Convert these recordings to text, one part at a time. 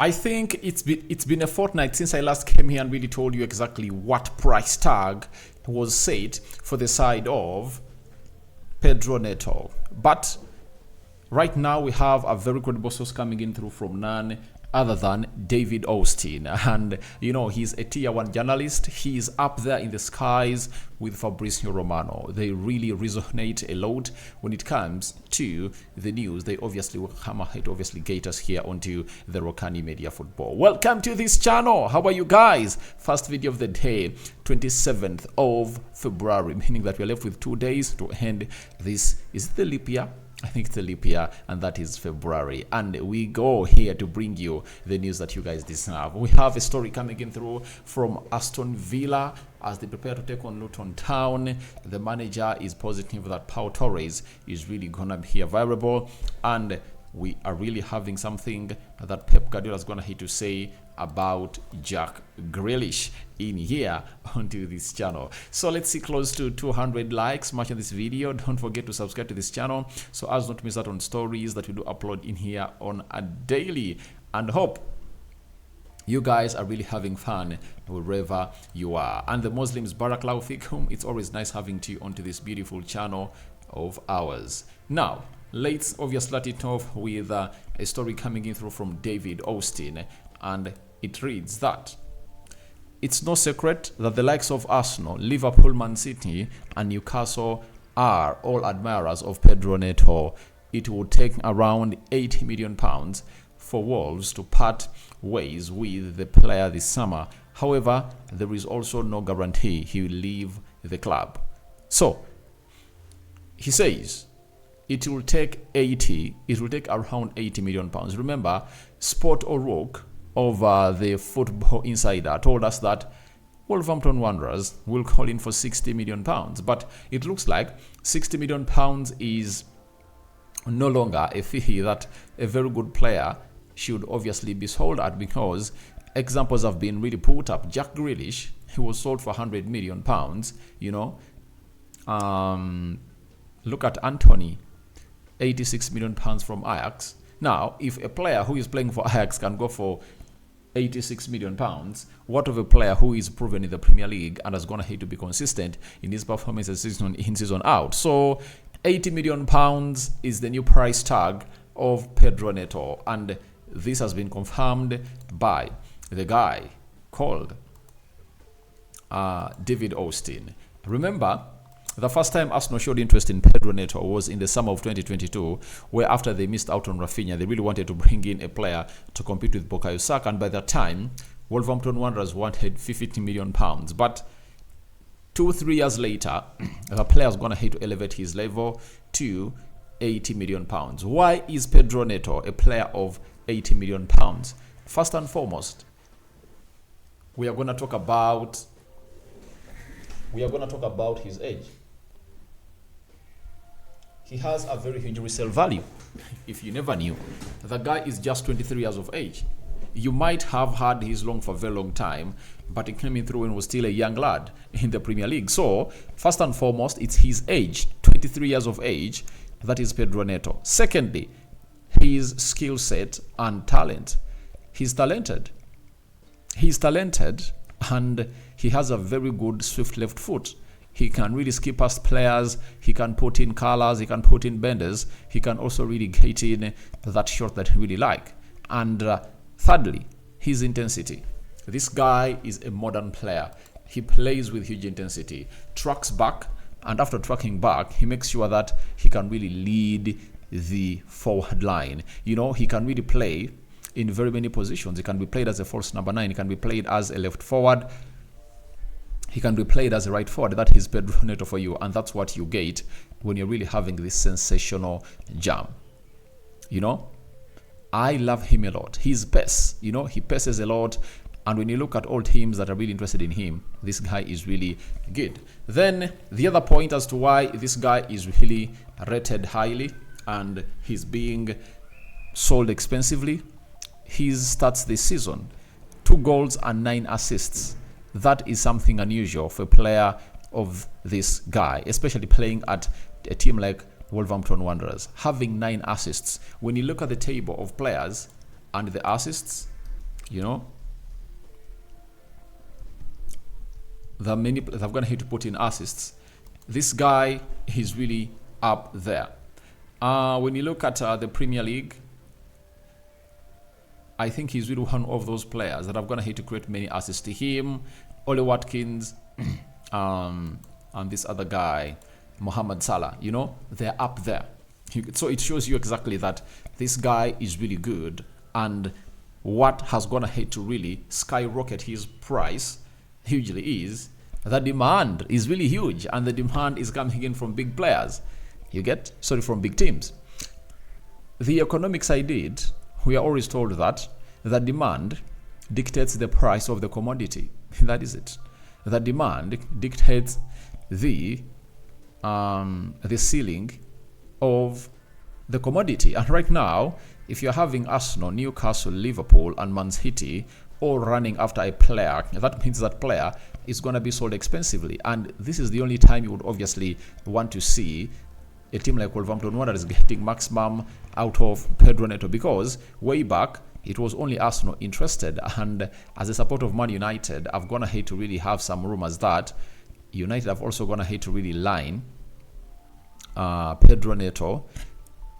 I think it's been a fortnight since I last came here and really told you exactly what price tag was set for the side of Pedro Neto. But right now we have a very credible source coming in through from none other than David Austin, and you know, he's a tier 1 journalist. He's up there in the skies with Fabrizio Romano. They really resonate a lot when it comes to the news. They obviously will come ahead, obviously get us here onto the Rokani Media Football. Welcome to this channel. How are you guys? First video of the day, 27th of February, meaning that we're left with 2 days to end this. Is it the leap year? I think it's a leap year, and that is February. And we go here to bring you the news that you guys deserve. We have a story coming in through from Aston Villa as they prepare to take on Luton Town. The manager is positive that Pau Torres is really going to be available, and we are really having something that Pep Guardiola is going to have to say about Jack Grealish in here onto this channel. So let's see close to 200 likes much on this video. Don't forget to subscribe to this channel so as not to miss out on stories that we do upload in here on a daily, and hope you guys are really having fun wherever you are. And the Muslims, Barakallahu Fikum. It's always nice having you onto this beautiful channel of ours. Now let's obviously start it off with a story coming in through from David Austin, and it reads that it's no secret that the likes of Arsenal, Liverpool, Man City and Newcastle are all admirers of Pedro Neto. It would take around £80 million for Wolves to part ways with the player this summer. However, there is also no guarantee he will leave the club. So he says it will take around £80 million. Remember, Sport O'Rourke of the Football Insider told us that Wolverhampton Wanderers will call in for £60 million, but it looks like £60 million is no longer a fee that a very good player should obviously be sold at, because examples have been really put up. Jack Grealish, he was sold for £100 million, you know. Look at Anthony, £86 million from Ajax. Now, if a player who is playing for Ajax can go for £86 million, what of a player who is proven in the Premier League and has gone ahead to be consistent in his performances season out? So £80 million is the new price tag of Pedro Neto, and this has been confirmed by the guy called David Austin. Remember, the first time Arsenal showed interest in Pedro Neto was in the summer of 2022, where after they missed out on Rafinha, they really wanted to bring in a player to compete with Bukayo Saka, and by that time, Wolverhampton Wanderers wanted £50 million. But 2-3 years later, the player's gone ahead to elevate his level to £80 million. Why is Pedro Neto a player of £80 million? First and foremost, we are going to talk about his age. He has a very huge resale value. If you never knew, the guy is just 23 years of age. You might have had his long for a very long time, but he came in through and was still a young lad in the Premier League. So, first and foremost, it's his age, 23 years of age. That is Pedro Neto. Secondly, his skill set and talent. He's talented, and he has a very good swift left foot. He can really skip past players. He can put in colors. He can put in benders. He can also really get in that shot that he really like. And thirdly, his intensity. This guy is a modern player. He plays with huge intensity, tracks back, and after tracking back, he makes sure that he can really lead the forward line. You know, he can really play in very many positions. He can be played as a false number 9. He can be played as a left forward. He can be played as a right forward. That is Pedro Neto for you, and that's what you get when you're really having this sensational jam. You know, I love him a lot. His pace, you know, he paces a lot, and when you look at all teams that are really interested in him, this guy is really good. Then the other point as to why this guy is really rated highly and he's being sold expensively, his stats this season: 2 goals and 9 assists. That is something unusual for a player of this guy, especially playing at a team like Wolverhampton Wanderers. Having 9 assists. When you look at the table of players and the assists, You know, the many they've gone ahead to put in assists. This guy is really up there. When you look at the Premier League, I think he's really one of those players that have gone ahead to create many assists to him. Ole Watkins, and this other guy, Mohamed Salah, you know, they're up there. So it shows you exactly that this guy is really good, and what has gone ahead to really skyrocket his price hugely is the demand is really huge, and the demand is coming in from big players. You get? Sorry, from big teams. The economics I did, we are always told that the demand dictates the price of the commodity. That is it. The demand dictates the ceiling of the commodity. And right now, if you're having Arsenal, Newcastle, Liverpool, and Man City all running after a player, that means that player is going to be sold expensively. And this is the only time you would obviously want to see a team like Wolverhampton Wanderers getting maximum out of Pedro Neto, because way back it was only Arsenal interested, and as a supporter of Man United, I've gone ahead to really have some rumors that United have also gone ahead to really line Pedro Neto,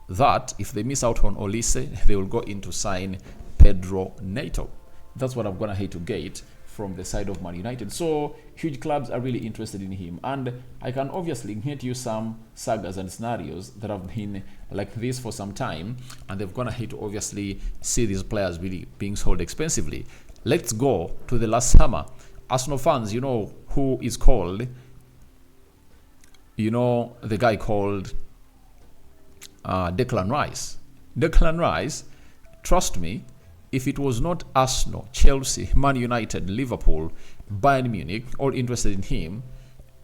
that if they miss out on Olise, they will go in to sign Pedro Neto. That's what I've gone ahead to get from the side of Man United. So huge clubs are really interested in him, and I can obviously get you some sagas and scenarios that have been like this for some time, and they've gone ahead to obviously see these players really being sold expensively. Let's go to the last summer. Arsenal fans, you know who is called, you know, the guy called Declan Rice. Declan Rice, trust me, if it was not Arsenal, Chelsea, Man United, Liverpool, Bayern Munich all interested in him,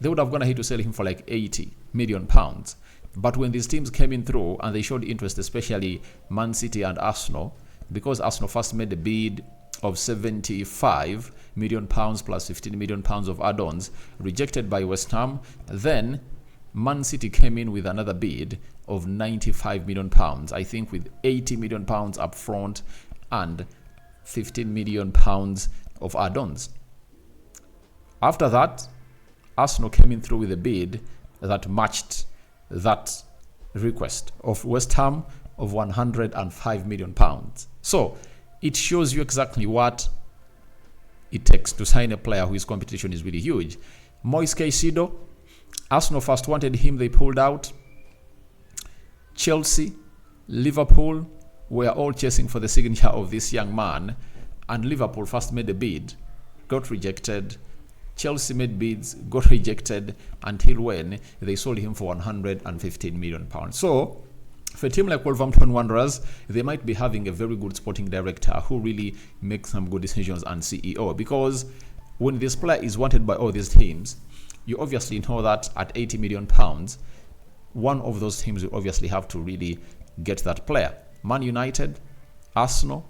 they would have gone ahead to sell him for like 80 million pounds. But when these teams came in through and they showed interest, especially Man City and Arsenal, because Arsenal first made a bid of 75 million pounds plus 15 million pounds of add-ons, rejected by West Ham, then Man City came in with another bid of 95 million pounds, I think with 80 million pounds up front and 15 million pounds of add-ons. After that, Arsenal came in through with a bid that matched that request of West Ham of 105 million pounds. So it shows you exactly what it takes to sign a player whose competition is really huge. Moise Caicedo, Arsenal first wanted him, they pulled out. Chelsea, Liverpool were all chasing for the signature of this young man, and Liverpool first made a bid, got rejected. Chelsea made bids, got rejected, until when they sold him for 115 million pounds. So for a team like Wolverhampton Wanderers, they might be having a very good sporting director who really makes some good decisions, and CEO, because when this player is wanted by all these teams, you obviously know that at 80 million pounds, one of those teams will obviously have to really get that player. Man United, Arsenal,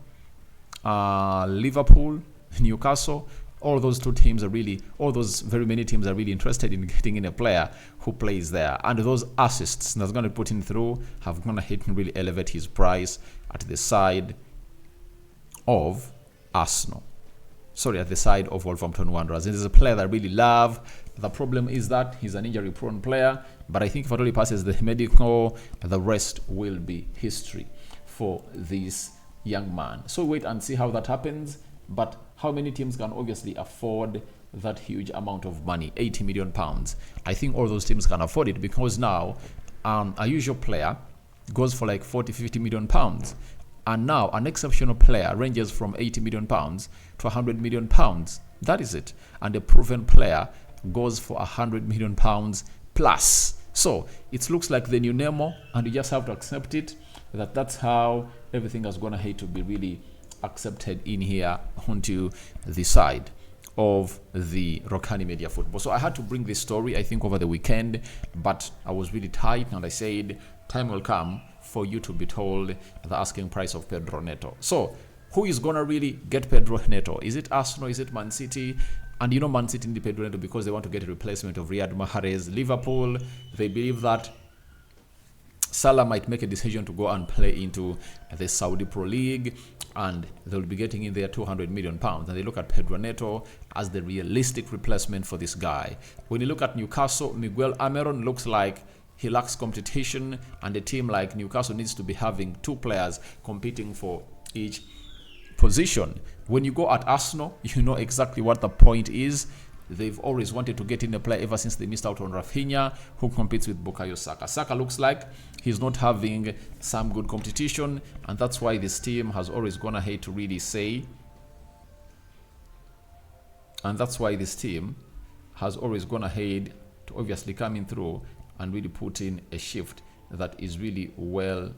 Liverpool, Newcastle, all those very many teams are really interested in getting in a player who plays there. And those assists that's going to put him through have going to hit and really elevate his price at the side of Arsenal. Sorry, at the side of Wolverhampton Wanderers. It is a player that I really love. The problem is that he's an injury-prone player, but I think if it only passes the medical, the rest will be history for this young man. So wait and see how that happens. But how many teams can obviously afford that huge amount of money, 80 million pounds? I think all those teams can afford it, because now a usual player goes for like 40, 50 million pounds. And now an exceptional player ranges from 80 million pounds to 100 million pounds. That is it. And a proven player goes for 100 million pounds plus. So it looks like the new Nemo, and you just have to accept it, that's how everything has gone ahead to be really accepted in here onto the side of the Rokani Media Football. So I had to bring this story, I think, over the weekend, but I was really tight, and I said time will come for you to be told the asking price of Pedro Neto. So who is going to really get Pedro Neto? Is it Arsenal? Is it Man City? And you know Man City need Pedro Neto because they want to get a replacement of Riyad Mahrez. Liverpool, they believe that Salah might make a decision to go and play into the Saudi Pro League, and they'll be getting in their 200 million pounds. And they look at Pedro Neto as the realistic replacement for this guy. When you look at Newcastle, Miguel Almiron looks like he lacks competition, and a team like Newcastle needs to be having 2 players competing for each position. When you go at Arsenal, you know exactly what the point is. They've always wanted to get in a player ever since they missed out on Rafinha, who competes with Bukayo Saka. Saka looks like he's not having some good competition, and that's why this team has always gone ahead to really say, and that's why this team has always gone ahead to obviously coming through and really put in a shift that is really well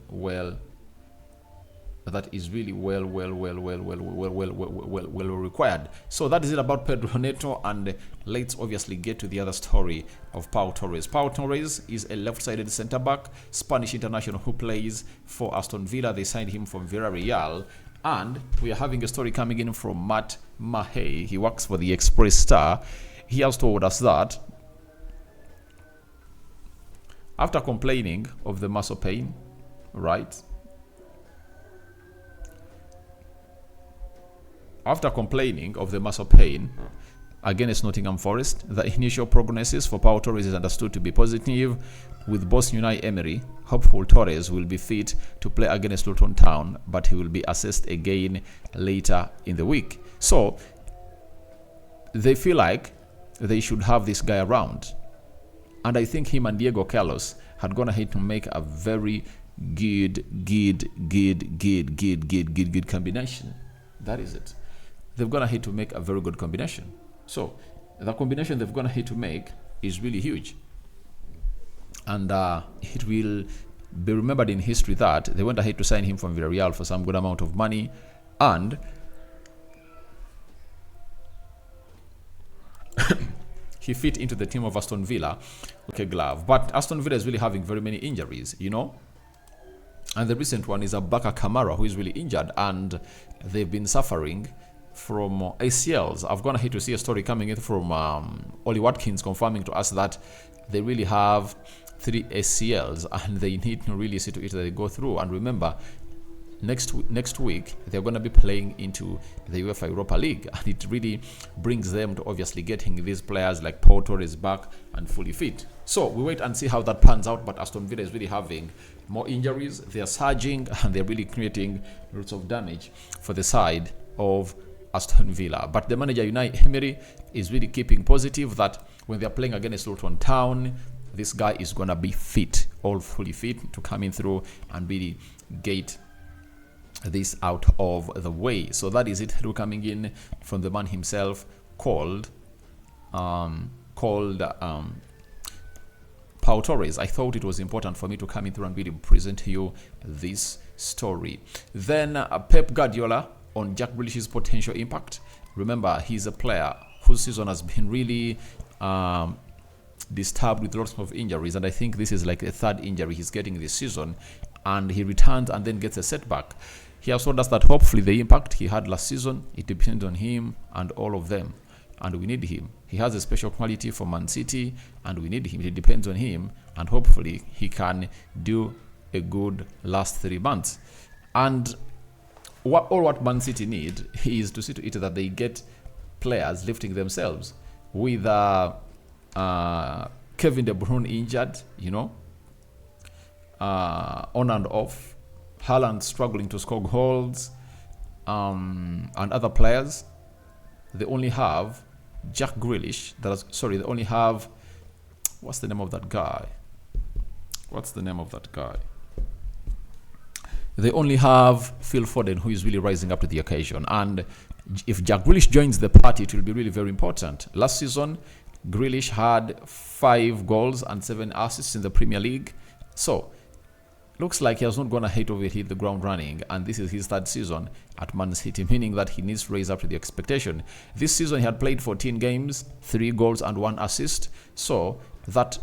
required. So that is it about Pedro Neto, and let's obviously get to the other story of Pau Torres. Pau Torres is a left-sided centre-back, Spanish international who plays for Aston Villa. They signed him from Villarreal, and we are having a story coming in from Matt Mahey. He works for the Express Star. He has told us that after complaining of the muscle pain, right? After complaining of the muscle pain against Nottingham Forest, the initial prognosis for Pau Torres is understood to be positive, with boss Unai Emery hopeful Torres will be fit to play against Luton Town, but he will be assessed again later in the week. So they feel like they should have this guy around, and I think him and Diego Carlos had gone ahead to make a very good combination. That is it. They've gone ahead to make a very good combination. So the combination they've gone ahead to make is really huge, and it will be remembered in history that they went ahead to sign him from Villarreal for some good amount of money, and he fit into the team of Aston Villa like a glove. But Aston Villa is really having very many injuries, you know. And the recent one is Abubakar Kamara, who is really injured, and they've been suffering from ACLs. I've gone ahead to see a story coming in from Ollie Watkins confirming to us that they really have 3 ACLs, and they need to really see to it that they go through. And remember, next week they're going to be playing into the UEFA Europa League, and it really brings them to obviously getting these players like Pau Torres back and fully fit. So we wait and see how that pans out. But Aston Villa is really having more injuries. They are surging, and they're really creating lots of damage for the side of Aston Villa. But the manager Unai Emery is really keeping positive that when they're playing against Luton Town, this guy is going to be fit, all fully fit, to come in through and really get this out of the way. So that is it through coming in from the man himself called Pau Torres. I thought it was important for me to come in through and really present to you this story. Then Pep Guardiola on Jack Grealish's potential impact. Remember, he's a player whose season has been really disturbed with lots of injuries, and I think this is like a 3rd injury he's getting this season, and he returns and then gets a setback. He has told us that hopefully the impact he had last season, it depends on him and all of them, and we need him. He has a special quality for Man City, and we need him. It depends on him, and hopefully he can do a good last 3 months. And what Man City need is to see to it that they get players lifting themselves. With Kevin De Bruyne injured, you know, on and off, Haaland struggling to score goals, and other players, they only have Jack Grealish. They only have, what's the name of that guy? They only have Phil Foden, who is really rising up to the occasion. And if Jack Grealish joins the party, it will be really very important. Last season, Grealish had 5 goals and 7 assists in the Premier League. So, looks like he has not gone ahead of it, hit the ground running, and this is his 3rd season at Man City, meaning that he needs to raise up to the expectation. This season he had played 14 games, 3 goals and 1 assist, so that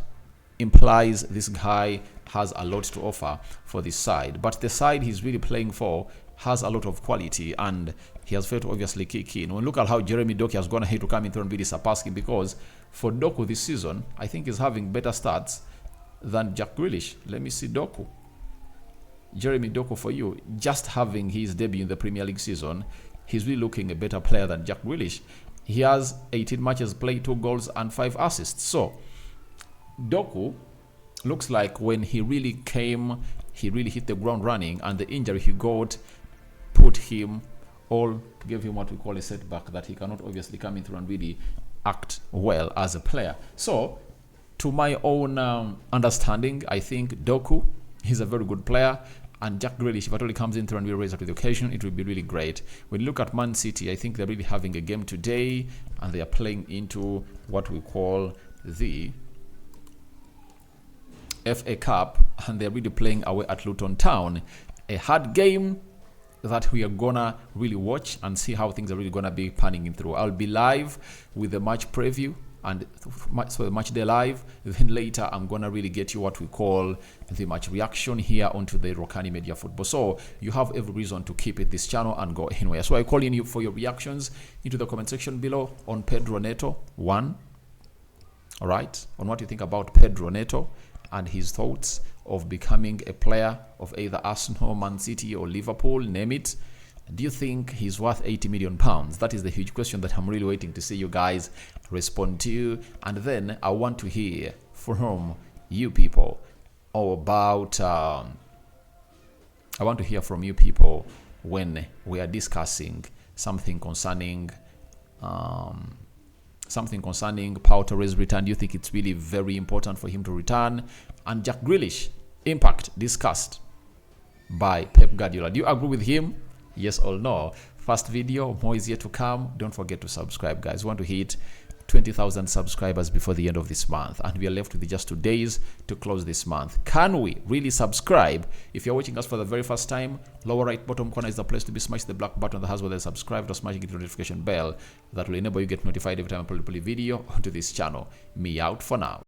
implies this guy has a lot to offer for this side. But the side he's really playing for has a lot of quality, and he has failed to obviously kick in. When look at how Jeremy Doku has gone ahead to come in through and really surpass him, because for Doku this season, I think he's having better stats than Jack Grealish. Let me see Doku. Jeremy Doku, for you, just having his debut in the Premier League season, he's really looking a better player than Jack Grealish. He has 18 matches played, 2 goals and 5 assists. So Doku looks like when he really came, he really hit the ground running, and the injury he got put him gave him what we call a setback, that he cannot obviously come in through and really act well as a player. So to my own understanding, I think Doku, he's a very good player, and Jack Grealish, if it only comes in through and we raise up to the occasion, it will be really great. When you look at Man City, I think they're really having a game today, and they are playing into what we call the FA Cup, and they're really playing away at Luton Town. A hard game that we are gonna really watch and see how things are really gonna be panning in through. I'll be live with the match preview, and so the match day live. Then later I'm gonna really get you what we call the match reaction here onto the Rokani Media Football. So you have every reason to keep it this channel and go anywhere. So I call in you for your reactions into the comment section below on Pedro Neto 1. All right, on what you think about Pedro Neto and his thoughts of becoming a player of either Arsenal, Man City, or Liverpool, name it. Do you think he's worth 80 million pounds? That is the huge question that I'm really waiting to see you guys respond to. And then I want to hear from you people about I want to hear from you people when we are discussing something concerning Pau Torres' return. Do you think it's really very important for him to return? And Jack Grealish impact discussed by Pep Guardiola. Do you agree with him? Yes or no? First video, more is yet to come. Don't forget to subscribe, guys. We want to hit 20,000 subscribers before the end of this month, and we are left with just 2 days to close this month. Can we really subscribe? If you're watching us for the very first time, lower right bottom corner is the place to be. Smash the black button that has where they subscribed, or smashing the notification bell that will enable you get notified every time I upload a video onto this channel. Me out for now.